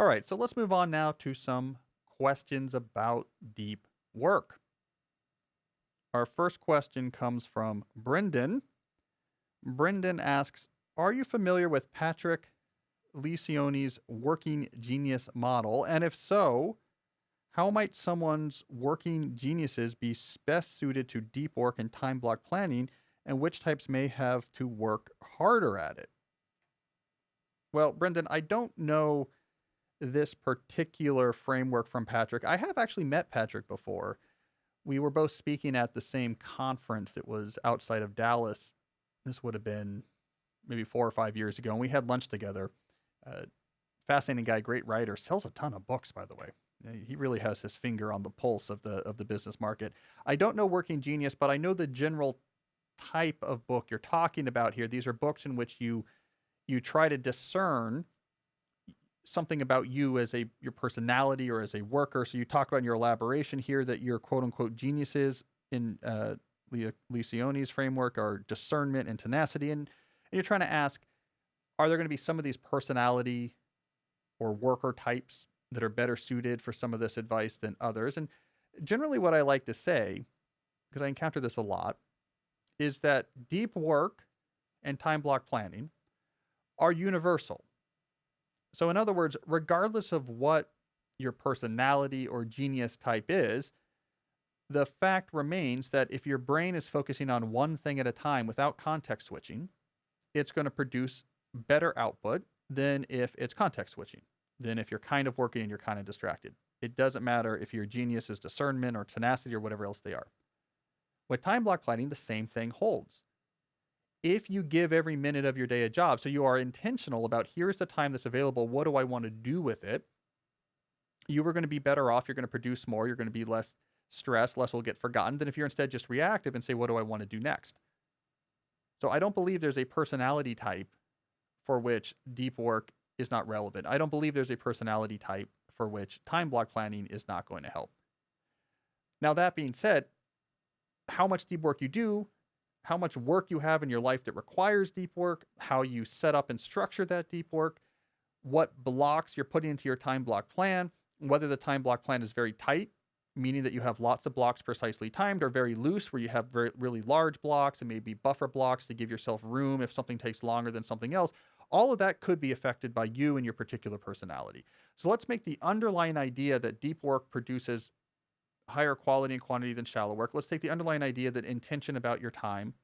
All right, so let's move on now to some questions about deep work. Our first question comes from Brendan. Brendan asks, are you familiar with Patrick Lencioni's working genius model? And if so, how might someone's working geniuses be best suited to deep work and time block planning, and which types may have to work harder at it? Well, Brendan, I don't know this particular framework from Patrick. I have actually met Patrick before. We were both speaking at the same conference. It was outside of Dallas. This would have been maybe 4 or 5 years ago, and we had lunch together. Fascinating guy, great writer, sells a ton of books, by the way. He really has his finger on the pulse of the business market. I don't know Working Genius, but I know the general type of book you're talking about here. These are books in which you try to discern something about you as your personality or as a worker. So you talk about in your elaboration here that your quote unquote geniuses in Lencioni's framework are discernment and tenacity. And you're trying to ask, are there going to be some of these personality or worker types that are better suited for some of this advice than others? And generally what I like to say, because I encounter this a lot, is that deep work and time block planning are universal. So in other words, regardless of what your personality or genius type is, the fact remains that if your brain is focusing on one thing at a time without context switching, it's going to produce better output than if it's context switching, than if you're kind of working and you're kind of distracted. It doesn't matter if your genius is discernment or tenacity or whatever else they are. With time block planning, the same thing holds. If you give every minute of your day a job, so you are intentional about here's the time that's available, what do I want to do with it? You are going to be better off. You're going to produce more. You're going to be less stressed. Less will get forgotten than if you're instead just reactive and say, what do I want to do next? So I don't believe there's a personality type for which deep work is not relevant. I don't believe there's a personality type for which time block planning is not going to help. Now, that being said, how much deep work you do, how much work you have in your life that requires deep work, how you set up and structure that deep work, what blocks you're putting into your time block plan, whether the time block plan is very tight, meaning that you have lots of blocks precisely timed, or very loose, where you have really large blocks and maybe buffer blocks to give yourself room if something takes longer than something else. All of that could be affected by you and your particular personality. So let's make the underlying idea that deep work produces higher quality and quantity than shallow work. Let's take the underlying idea that intention about your time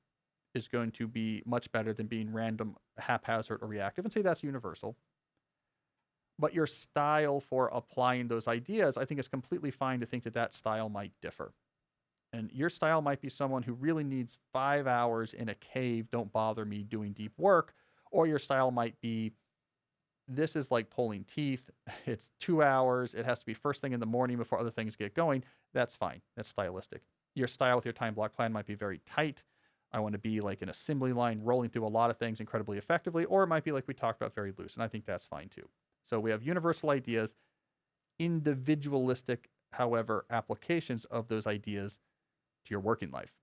is going to be much better than being random, haphazard, or reactive, and say that's universal. But your style for applying those ideas, I think it's completely fine to think that that style might differ. And your style might be someone who really needs 5 hours in a cave, don't bother me doing deep work. Or your style might be, this is like pulling teeth. It's 2 hours. It has to be first thing in the morning before other things get going. That's fine. That's stylistic. Your style with your time block plan might be very tight. I want to be like an assembly line rolling through a lot of things incredibly effectively. Or it might be like we talked about, very loose. And I think that's fine too. So we have universal ideas, individualistic, however, applications of those ideas to your working life.